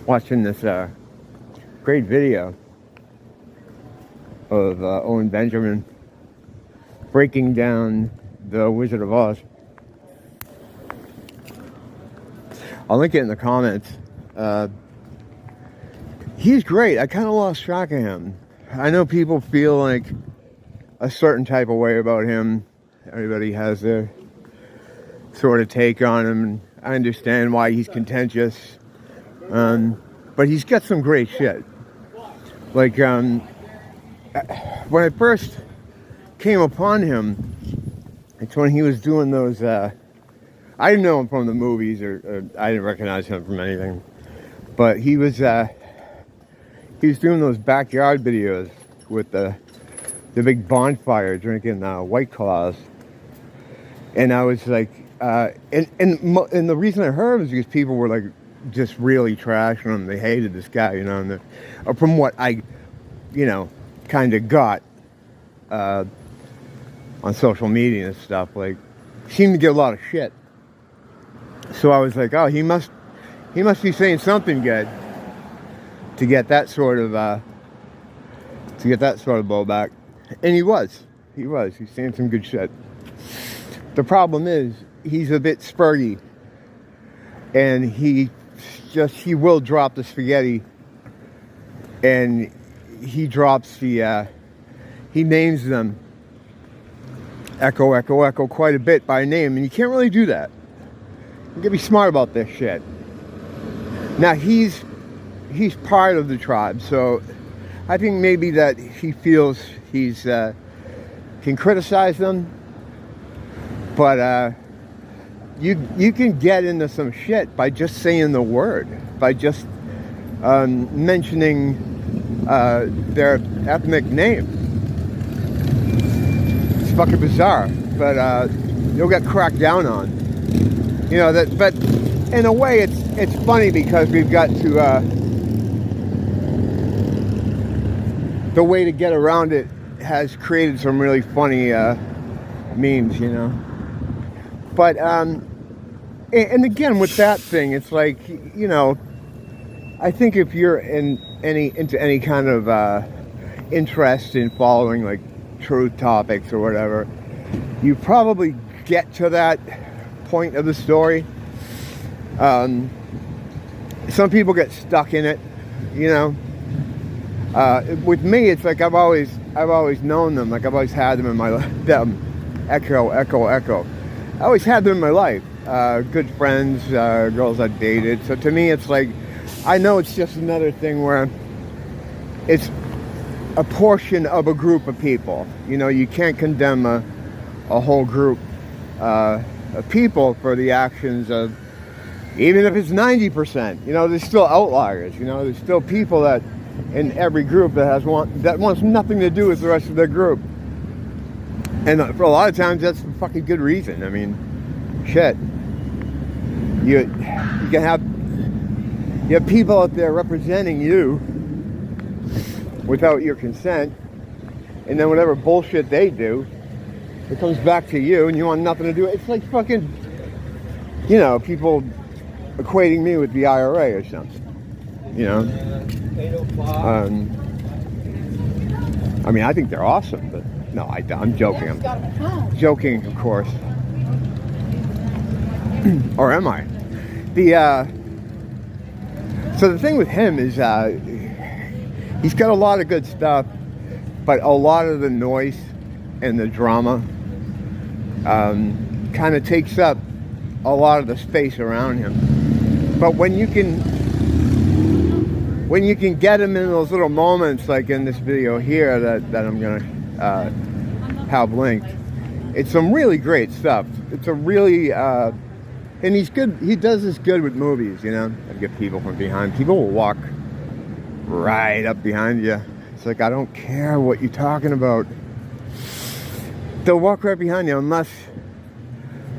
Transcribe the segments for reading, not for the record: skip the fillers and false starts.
Watching this great video of Owen Benjamin breaking down The Wizard of Oz. I'll link it in the comments. He's great. I kind of lost track of him. I know people feel like a certain type of way about him. Everybody has their sort of take on him. I understand why he's contentious. But he's got some great shit. Like, when I first came upon him, it's when he was doing those, I didn't know him from the movies, or I didn't recognize him from anything. But he was doing those backyard videos with the big bonfire, drinking White Claws. And I was like, and the reason I heard was because people were like, just really trashing him. They hated this guy, you know, and from what I, you know, kind of got on social media and stuff, like, seemed to get a lot of shit. So I was like, oh, he must be saying something good to get that sort of blowback. And he was saying some good shit. The problem is he's a bit spurgy, and he will drop the spaghetti, and he drops the he names them Echo, Echo, Echo quite a bit by name, and you can't really do that. You gotta be smart about this shit. Now he's part of the tribe, so I think maybe that he feels he's can criticize them, but you can get into some shit by just saying the word, by just mentioning their ethnic name. It's fucking bizarre, but you'll get cracked down on. You know that, but in a way, it's funny because we've got to the way to get around it has created some really funny memes, you know. But and again with that thing, it's like, you know, I think if you're into any kind of interest in following like truth topics or whatever, you probably get to that point of the story. Some people get stuck in it, you know. With me, it's like I've always known them. Like I've always had them in my them Echo, Echo, Echo. I always had them in my life. Good friends, girls I dated. So to me, it's like, I know it's just another thing where it's a portion of a group of people. You know, you can't condemn a whole group of people for the actions of, even if it's 90%. You know, there's still outliers. You know, there's still people that in every group that wants nothing to do with the rest of their group. And for a lot of times, that's a fucking good reason. I mean, shit. You can have people out there representing you without your consent, and then whatever bullshit they do, it comes back to you, and you want nothing to do. It's like fucking, you know, people equating me with the IRA or something. You know, I mean, I think they're awesome, but no, I'm joking. I'm joking, of course. Or am I? So the thing with him is he's got a lot of good stuff, but a lot of the noise and the drama kind of takes up a lot of the space around him. But when you can get him in those little moments, like in this video here that I'm gonna have linked, it's some really great stuff. It's a really and he's good. He does this good with movies, you know. I get people from behind. People will walk right up behind you. It's like, I don't care what you're talking about. They'll walk right behind you unless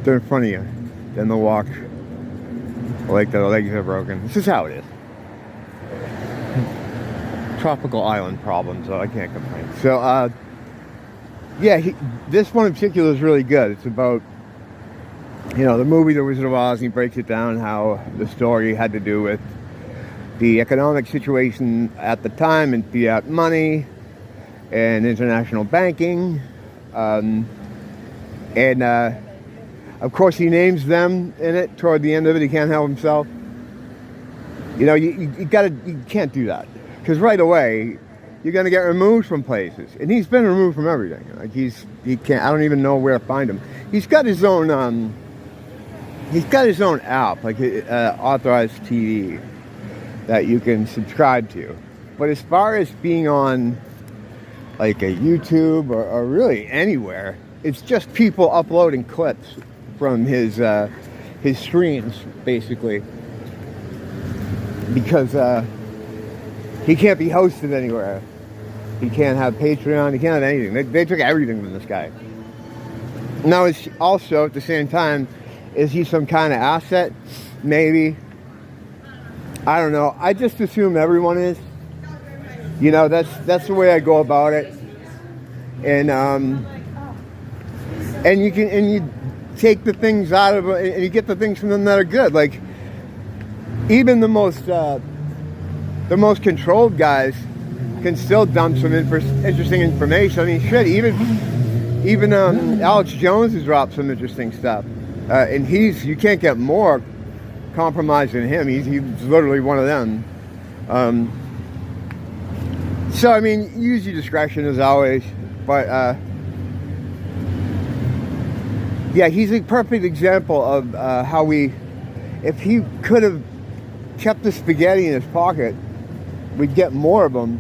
they're in front of you. Then they'll walk like their legs are broken. This is how it is. Tropical island problems, so I can't complain. So yeah, this one in particular is really good. It's about, the movie The Wizard of Oz, and he breaks it down how the story had to do with the economic situation at the time and fiat money and international banking. And of course, he names them in it toward the end of it. He can't help himself. You can't do that, because right away you're going to get removed from places, and he's been removed from everything. Like he can't. I don't even know where to find him. He's got his own app, like authorized TV, that you can subscribe to. But as far as being on like a YouTube or really anywhere, it's just people uploading clips from his streams, basically, because he can't be hosted anywhere. He can't have Patreon. He can't have anything. They took everything from this guy. Now, it's also at the same time, is he some kind of asset? Maybe. I don't know. I just assume everyone is. That's the way I go about it. And you take the things out of it, and you get the things from them that are good. Like, even the most controlled guys can still dump some interesting information. I mean, shit, even Alex Jones has dropped some interesting stuff, and you can't get more compromised than him. He's literally one of them. So I mean, use your discretion as always, but yeah, he's a perfect example of how if he could have kept the spaghetti in his pocket, we'd get more of them.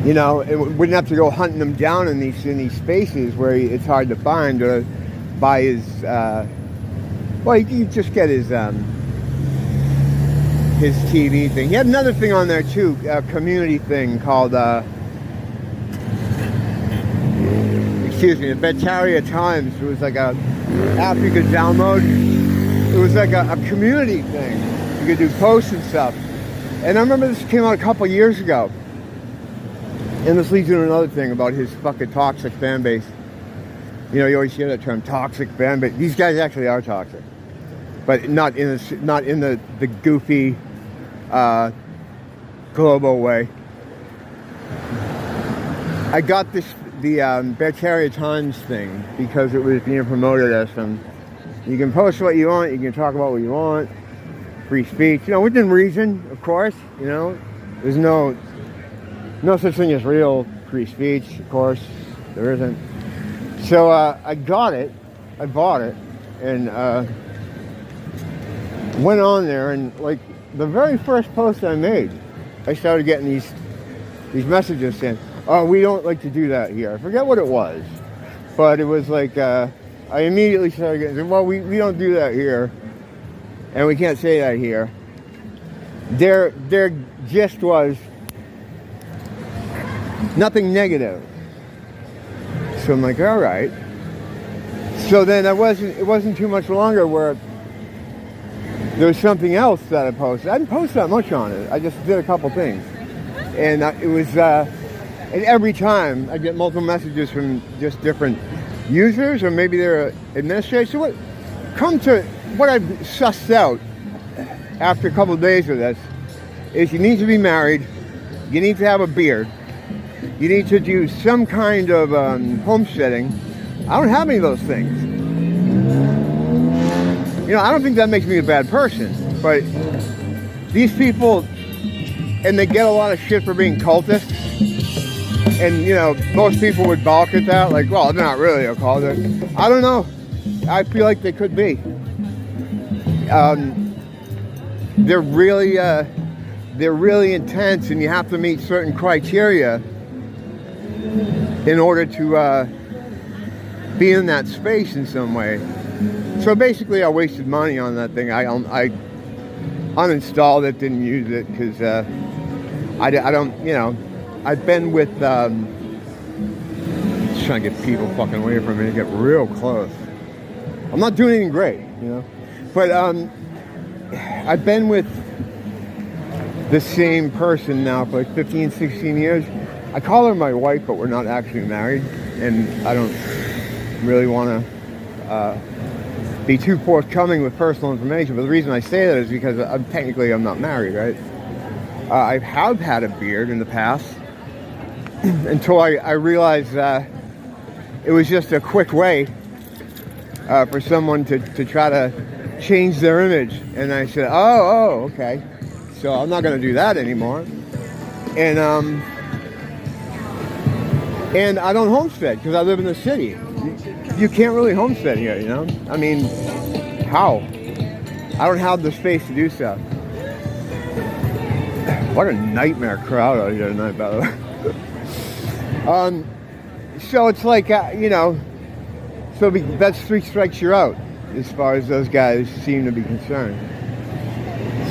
We wouldn't have to go hunting them down in these spaces where it's hard to find, or by his. You can just get his TV thing. He had another thing on there too, a community thing called. The Betaria Times. It was like a app you could download. It was like a community thing. You could do posts and stuff. And I remember this came out a couple years ago. And this leads to another thing about his fucking toxic fan base. You always hear that term, toxic fan base. These guys actually are toxic, but not in the goofy, global way. I got the Betaria Times thing because it was being promoted as you can post what you want, you can talk about what you want, free speech, within reason, of course. There's no such thing as real free speech, of course. There isn't. So I bought it, and went on there, and like the very first post I made, I started getting these messages saying, "Oh, we don't like to do that here." I forget what it was, but it was like I immediately started getting, "Well, we don't do that here, and we can't say that here." Their gist was nothing negative. So I'm like, all right. So then it wasn't too much longer where there was something else that I posted. I didn't post that much on it. I just did a couple things, and it was. And every time I get multiple messages from just different users, or maybe they're administrators. So what I've sussed out after a couple of days of this is you need to be married, you need to have a beard, you need to do some kind of homesteading. I don't have any of those things. I don't think that makes me a bad person, but these people, and they get a lot of shit for being cultists. And, most people would balk at that. Like, well, they're not really a cultist. I don't know. I feel like they could be. They're really intense, and you have to meet certain criteria in order to be in that space in some way. So basically, I wasted money on that thing. I uninstalled it, didn't use it, because I don't, I've been with, just trying to get people fucking away from me and get real close. I'm not doing anything great, but I've been with the same person now for like 15, 16 years. I call her my wife, but we're not actually married. and I don't really want to be too forthcoming with personal information, but the reason I say that is because I'm not married, right? I have had a beard in the past until I realized it was just a quick way for someone to try to change their image. And I said, oh, okay. So I'm not going to do that anymore. And I don't homestead because I live in the city. You can't really homestead here, you know? I mean, how? I don't have the space to do so. What a nightmare crowd out here tonight, by the way. So it's like, you know, so that's 3 strikes you're out as far as those guys seem to be concerned.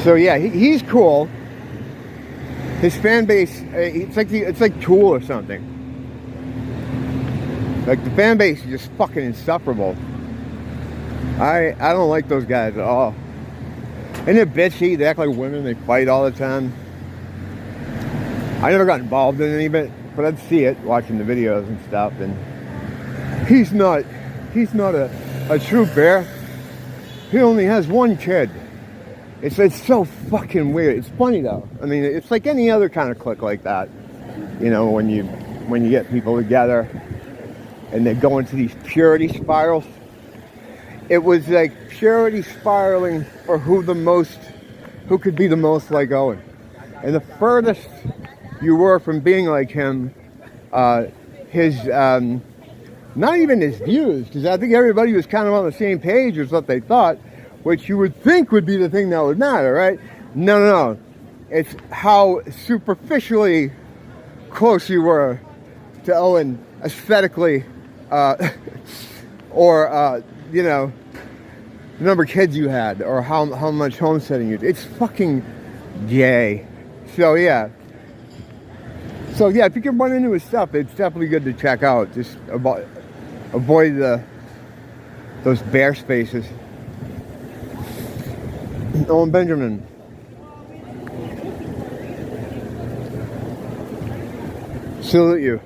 So yeah, he's cool. His fan base, it's like Tool or something. Like the fan base is just fucking insufferable. I don't like those guys at all. And they're bitchy, they act like women, they fight all the time. I never got involved in any of it, but I'd see it watching the videos and stuff, and he's not a true bear. He only has 1 kid. It's so fucking weird. It's funny though. I mean, it's like any other kind of clique like that. You know, when you get people together and they go into these purity spirals. It was like purity spiraling for who could be the most like Owen. And the furthest you were from being like him, his not even his views, because I think everybody was kind of on the same page with what they thought, which you would think would be the thing that would matter, right? No. It's how superficially close you were to Owen aesthetically, or you know, the number of kids you had, or how much homesteading you did. It's fucking gay. So yeah, if you can run into his stuff, it's definitely good to check out. Just avoid those bear spaces. Owen Benjamin. Salute you.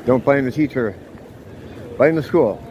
Don't blame the teacher. Blame the school.